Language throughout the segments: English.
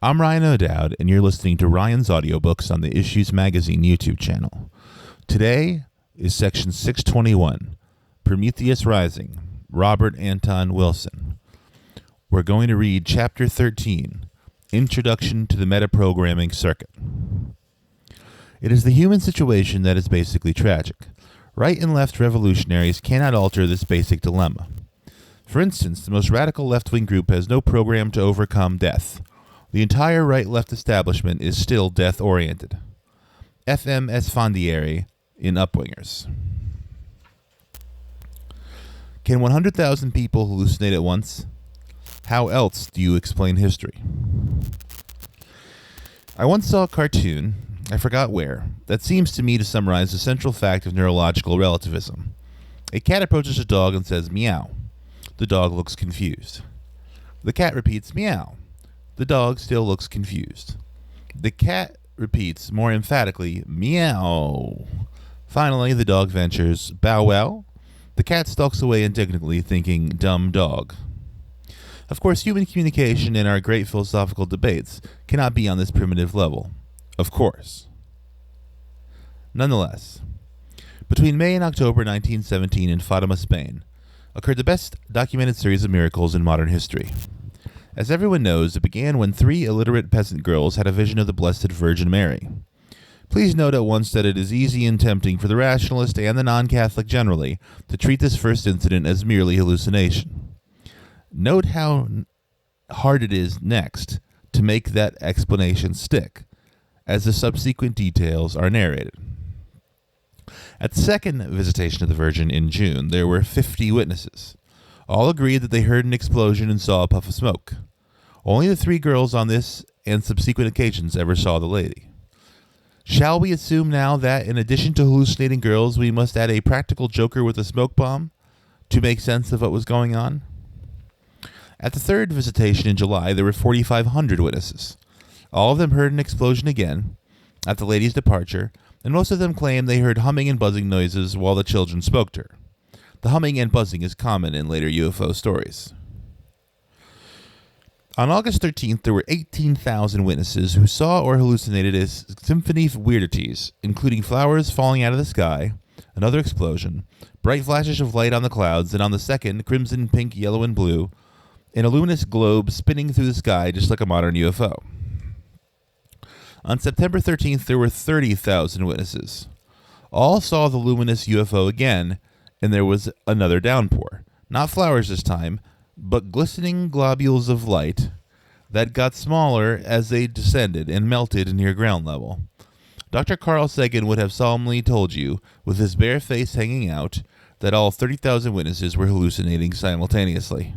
I'm Ryan O'Dowd, and you're listening to Ryan's Audiobooks on the Issues Magazine YouTube channel. Today is section 621, Prometheus Rising, Robert Anton Wilson. We're going to read Chapter 13, Introduction to the Metaprogramming Circuit. It is the human situation that is basically tragic. Right and left revolutionaries cannot alter this basic dilemma. For instance, the most radical left-wing group has no program to overcome death. The entire right-left establishment is still death-oriented. F.M. Esfandiari in Upwingers. Can 100,000 people hallucinate at once? How else do you explain history? I once saw a cartoon, I forgot where, that seems to me to summarize the central fact of neurological relativism. A cat approaches a dog and says, meow. The dog looks confused. The cat repeats, meow. The dog still looks confused. The cat repeats more emphatically, meow. Finally, the dog ventures, bow wow. The cat stalks away indignantly, thinking, dumb dog. Of course, human communication and our great philosophical debates cannot be on this primitive level. Of course. Nonetheless, between May and October 1917 in Fatima, Spain, occurred the best documented series of miracles in modern history. As everyone knows, it began when 3 illiterate peasant girls had a vision of the Blessed Virgin Mary. Please note at once that it is easy and tempting for the rationalist and the non-Catholic generally to treat this first incident as merely hallucination. Note how hard it is next to make that explanation stick, as the subsequent details are narrated. At the second visitation of the Virgin in June, there were 50 witnesses. All agreed that they heard an explosion and saw a puff of smoke. Only the 3 girls on this and subsequent occasions ever saw the lady. Shall we assume now that, in addition to hallucinating girls, we must add a practical joker with a smoke bomb to make sense of what was going on? At the third visitation in July, there were 4,500 witnesses. All of them heard an explosion again at the lady's departure, and most of them claimed they heard humming and buzzing noises while the children spoke to her. The humming and buzzing is common in later UFO stories. On August 13th, there were 18,000 witnesses who saw or hallucinated a symphony of weirdities, including flowers falling out of the sky, another explosion, bright flashes of light on the clouds, and on the second, crimson, pink, yellow, and blue, and a luminous globe spinning through the sky just like a modern UFO. On September 13th, there were 30,000 witnesses. All saw the luminous UFO again, and there was another downpour. Not flowers this time, but glistening globules of light that got smaller as they descended and melted near ground level. Dr. Carl Sagan would have solemnly told you, with his bare face hanging out, that all 30,000 witnesses were hallucinating simultaneously.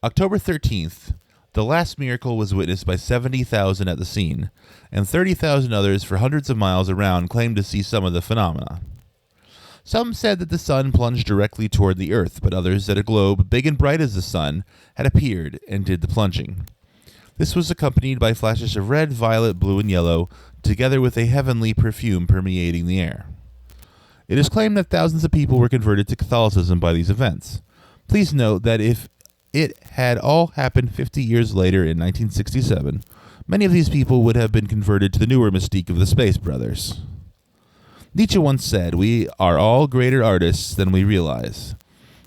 October 13th, the last miracle was witnessed by 70,000 at the scene, and 30,000 others for hundreds of miles around claimed to see some of the phenomena. Some said that the sun plunged directly toward the earth, but others that a globe, big and bright as the sun, had appeared and did the plunging. This was accompanied by flashes of red, violet, blue, and yellow, together with a heavenly perfume permeating the air. It is claimed that thousands of people were converted to Catholicism by these events. Please note that if it had all happened 50 years later in 1967, many of these people would have been converted to the newer mystique of the Space Brothers. Nietzsche once said, "We are all greater artists than we realize."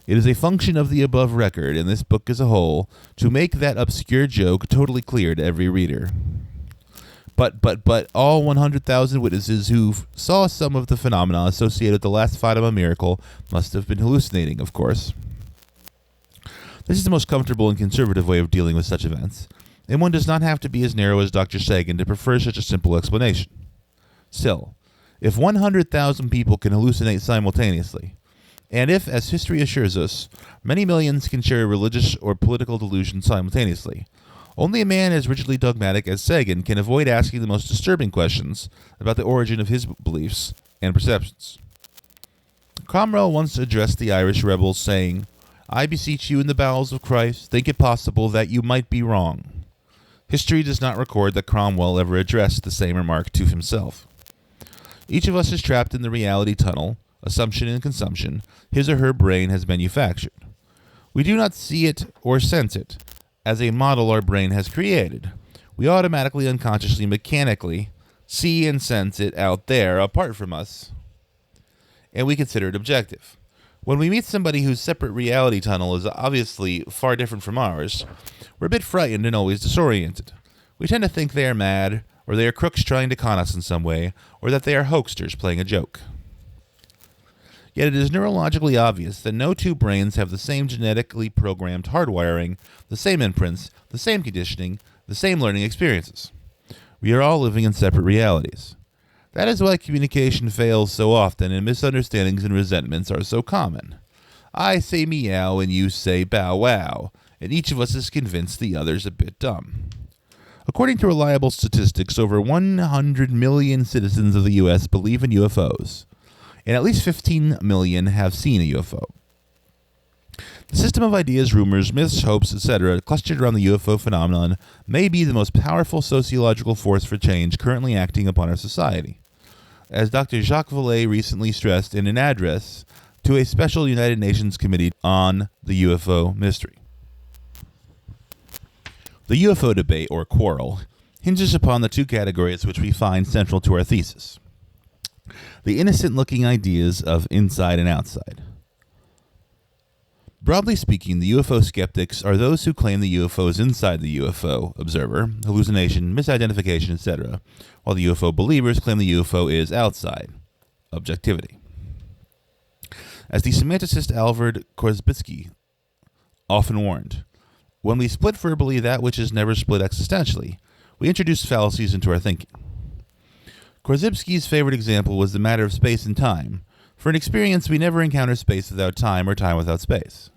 It is a function of the above record, and this book as a whole, to make that obscure joke totally clear to every reader. But all 100,000 witnesses who saw some of the phenomena associated with the last Fatima miracle must have been hallucinating, of course. This is the most comfortable and conservative way of dealing with such events, and one does not have to be as narrow as Dr. Sagan to prefer such a simple explanation. Still, if 100,000 people can hallucinate simultaneously, and if, as history assures us, many millions can share a religious or political delusion simultaneously, only a man as rigidly dogmatic as Sagan can avoid asking the most disturbing questions about the origin of his beliefs and perceptions. Cromwell once addressed the Irish rebels, saying, "I beseech you in the bowels of Christ, think it possible that you might be wrong." History does not record that Cromwell ever addressed the same remark to himself. Each of us is trapped in the reality tunnel, assumption and consumption, his or her brain has manufactured. We do not see it or sense it, as a model our brain has created. We automatically, unconsciously, mechanically see and sense it out there apart from us, and we consider it objective. When we meet somebody whose separate reality tunnel is obviously far different from ours, we're a bit frightened and always disoriented. We tend to think they are mad, or they are crooks trying to con us in some way, or that they are hoaxsters playing a joke. Yet it is neurologically obvious that no two brains have the same genetically programmed hardwiring, the same imprints, the same conditioning, the same learning experiences. We are all living in separate realities. That is why communication fails so often and misunderstandings and resentments are so common. I say meow and you say bow wow, and each of us is convinced the other's a bit dumb. According to reliable statistics, over 100 million citizens of the U.S. believe in UFOs, and at least 15 million have seen a UFO. The system of ideas, rumors, myths, hopes, etc., clustered around the UFO phenomenon may be the most powerful sociological force for change currently acting upon our society. As Dr. Jacques Vallée recently stressed in an address to a special United Nations committee on the UFO mystery. The UFO debate, or quarrel, hinges upon the two categories which we find central to our thesis. The innocent-looking ideas of inside and outside. Broadly speaking, the UFO skeptics are those who claim the UFO is inside the UFO observer, hallucination, misidentification, etc., while the UFO believers claim the UFO is outside, objectivity. As the semanticist Alfred Korzybski often warned, when we split verbally that which is never split existentially, we introduce fallacies into our thinking. Korzybski's favorite example was the matter of space and time. For an experience, we never encounter space without time or time without space,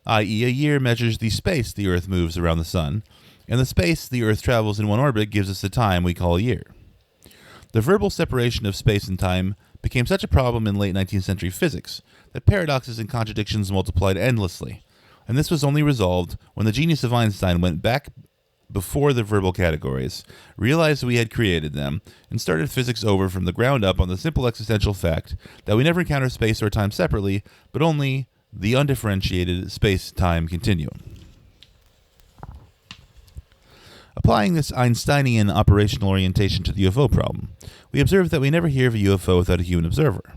i.e., a year measures the space the Earth moves around the Sun, and the space the Earth travels in one orbit gives us the time we call a year. The verbal separation of space and time became such a problem in late 19th century physics that paradoxes and contradictions multiplied endlessly, and this was only resolved when the genius of Einstein went back before the verbal categories, realized we had created them, and started physics over from the ground up on the simple existential fact that we never encounter space or time separately, but only the undifferentiated space-time continuum. Applying this Einsteinian operational orientation to the UFO problem, we observe that we never hear of a UFO without a human observer.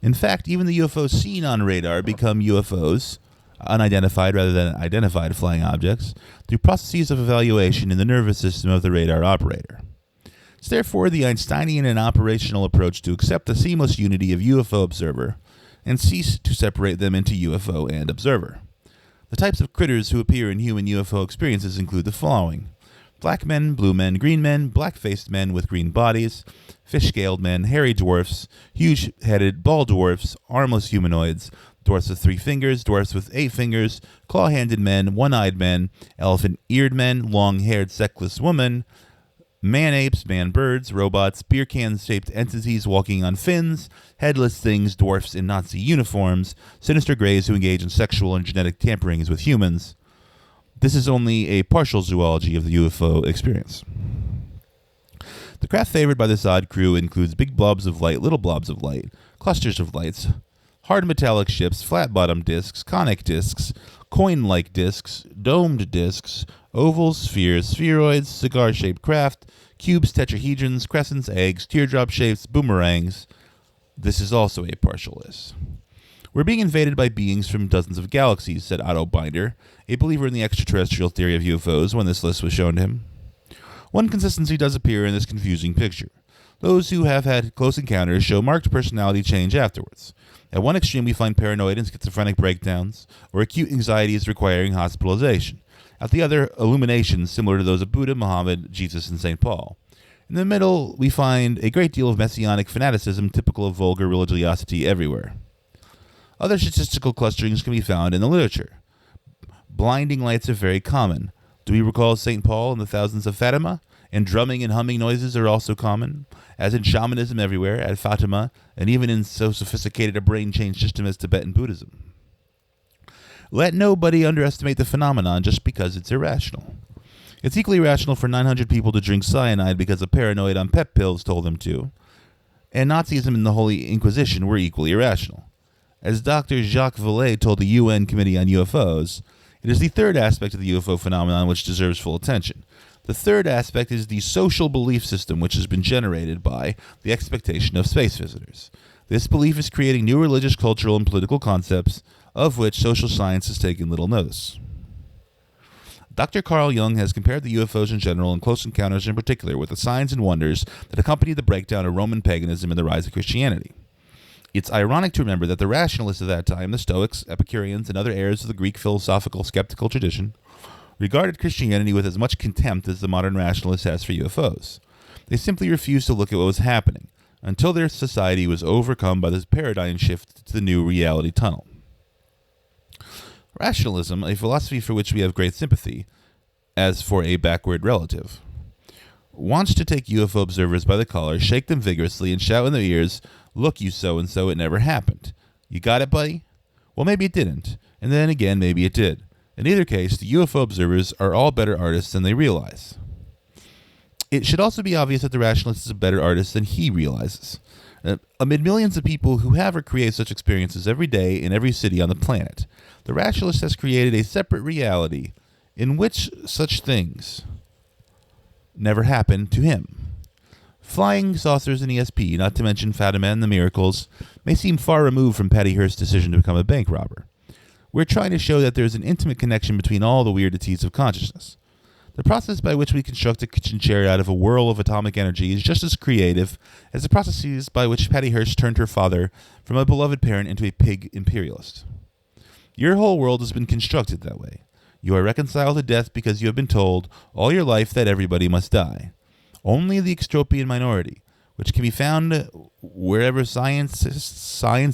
In fact, even the UFOs seen on radar become UFOs, unidentified rather than identified flying objects, through processes of evaluation in the nervous system of the radar operator. It's therefore the Einsteinian and operational approach to accept the seamless unity of UFO observer and cease to separate them into UFO and observer. The types of critters who appear in human UFO experiences include the following: black men, blue men, green men, black-faced men with green bodies, fish-scaled men, hairy dwarfs, huge-headed bald dwarfs, armless humanoids, dwarfs with 3 fingers, dwarfs with 8 fingers, claw-handed men, one-eyed men, elephant-eared men, long-haired sexless women, man-apes, man-birds, robots, beer can-shaped entities walking on fins, headless things, dwarfs in Nazi uniforms, sinister greys who engage in sexual and genetic tamperings with humans. This is only a partial zoology of the UFO experience. The craft favored by this odd crew includes big blobs of light, little blobs of light, clusters of lights, hard metallic ships, flat-bottomed discs, conic discs, coin-like discs, domed discs, ovals, spheres, spheroids, cigar-shaped craft, cubes, tetrahedrons, crescents, eggs, teardrop shapes, boomerangs. This is also a partial list. We're being invaded by beings from dozens of galaxies, said Otto Binder, a believer in the extraterrestrial theory of UFOs, when this list was shown to him. One consistency does appear in this confusing picture. Those who have had close encounters show marked personality change afterwards. At one extreme, we find paranoid and schizophrenic breakdowns, or acute anxieties requiring hospitalization. At the other, illuminations similar to those of Buddha, Muhammad, Jesus, and St. Paul. In the middle, we find a great deal of messianic fanaticism typical of vulgar religiosity everywhere. Other statistical clusterings can be found in the literature. Blinding lights are very common. Do we recall St. Paul and the thousands of Fatima? And drumming and humming noises are also common, as in shamanism everywhere, at Fatima, and even in so sophisticated a brain change system as Tibetan Buddhism. Let nobody underestimate the phenomenon just because it's irrational. It's equally rational for 900 people to drink cyanide because a paranoid on pep pills told them to, and Nazism and the Holy Inquisition were equally irrational. As Dr. Jacques Vallée told the UN Committee on UFOs, It is the third aspect of the UFO phenomenon which deserves full attention. The third aspect is the social belief system which has been generated by the expectation of space visitors. This belief is creating new religious, cultural, and political concepts, of which social science has taken little notice. Dr. Carl Jung has compared the UFOs in general and close encounters in particular with the signs and wonders that accompanied the breakdown of Roman paganism and the rise of Christianity. It's ironic to remember that the rationalists of that time, the Stoics, Epicureans, and other heirs of the Greek philosophical skeptical tradition, regarded Christianity with as much contempt as the modern rationalist has for UFOs. They simply refused to look at what was happening, until their society was overcome by this paradigm shift to the new reality tunnel. Rationalism, a philosophy for which we have great sympathy, as for a backward relative, wants to take UFO observers by the collar, shake them vigorously, and shout in their ears, "Look, you so-and-so, it never happened. You got it, buddy?" Well, maybe it didn't, and then again, maybe it did. In either case, the UFO observers are all better artists than they realize. It should also be obvious that the rationalist is a better artist than he realizes. Amid millions of people who have or create such experiences every day in every city on the planet, the rationalist has created a separate reality in which such things never happened to him. Flying saucers and ESP, not to mention Fatima and the miracles, may seem far removed from Patty Hearst's decision to become a bank robber. We're trying to show that there's an intimate connection between all the weirdities of consciousness. The process by which we construct a kitchen chair out of a whirl of atomic energy is just as creative as the processes by which Patty Hearst turned her father from a beloved parent into a pig imperialist. Your whole world has been constructed that way. You are reconciled to death because you have been told all your life that everybody must die. Only the extropian minority, which can be found wherever science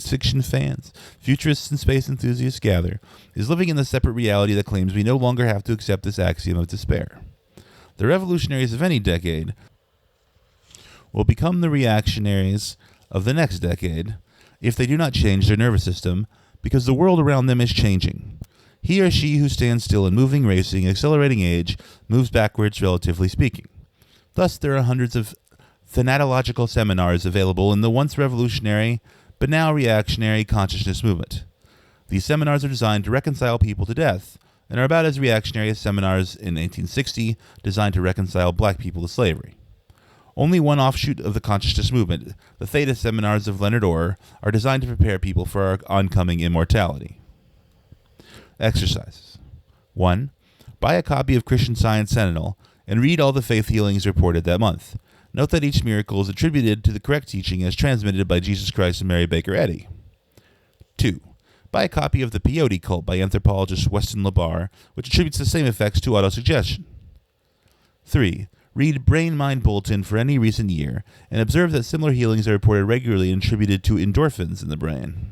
fiction fans, futurists, and space enthusiasts gather, is living in the separate reality that claims we no longer have to accept this axiom of despair. The revolutionaries of any decade will become the reactionaries of the next decade if they do not change their nervous system, because the world around them is changing. He or she who stands still in moving, racing, accelerating age moves backwards, relatively speaking. Thus, there are hundreds of thanatological seminars available in the once revolutionary, but now reactionary consciousness movement. These seminars are designed to reconcile people to death, and are about as reactionary as seminars in 1860 designed to reconcile black people to slavery. Only one offshoot of the consciousness movement, the Theta seminars of Leonard Orr, are designed to prepare people for our oncoming immortality. Exercises. 1. Buy a copy of Christian Science Sentinel and read all the faith healings reported that month. Note that each miracle is attributed to the correct teaching as transmitted by Jesus Christ and Mary Baker Eddy. 2. Buy a copy of The Peyote Cult by anthropologist Weston LaBarre, which attributes the same effects to autosuggestion. 3. Read Brain Mind Bulletin for any recent year and observe that similar healings are reported regularly and attributed to endorphins in the brain.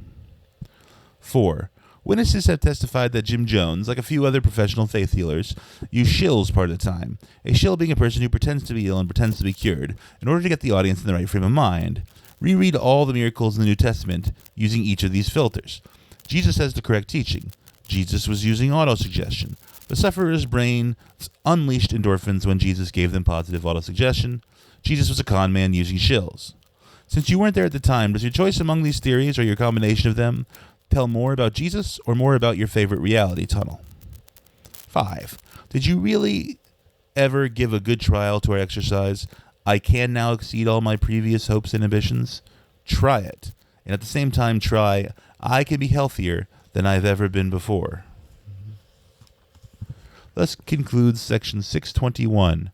4. Witnesses have testified that Jim Jones, like a few other professional faith healers, use shills part of the time, a shill being a person who pretends to be ill and pretends to be cured, in order to get the audience in the right frame of mind. Reread all the miracles in the New Testament using each of these filters. Jesus has the correct teaching. Jesus was using autosuggestion. The sufferer's brain unleashed endorphins when Jesus gave them positive autosuggestion. Jesus was a con man using shills. Since you weren't there at the time, does your choice among these theories, or your combination of them, tell more about Jesus or more about your favorite reality tunnel? 5. Did you really ever give a good trial to our exercise? I can now exceed all my previous hopes and ambitions. Try it. And at the same time, try, I can be healthier than I've ever been before. Thus concludes section 621,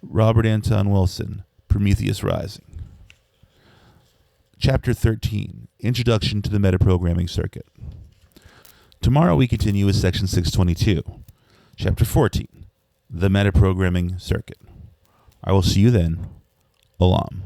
Robert Anton Wilson, Prometheus Rising. Chapter 13, Introduction to the Metaprogramming Circuit. Tomorrow we continue with section 622, Chapter 14, The Metaprogramming Circuit. I will see you then. Olam.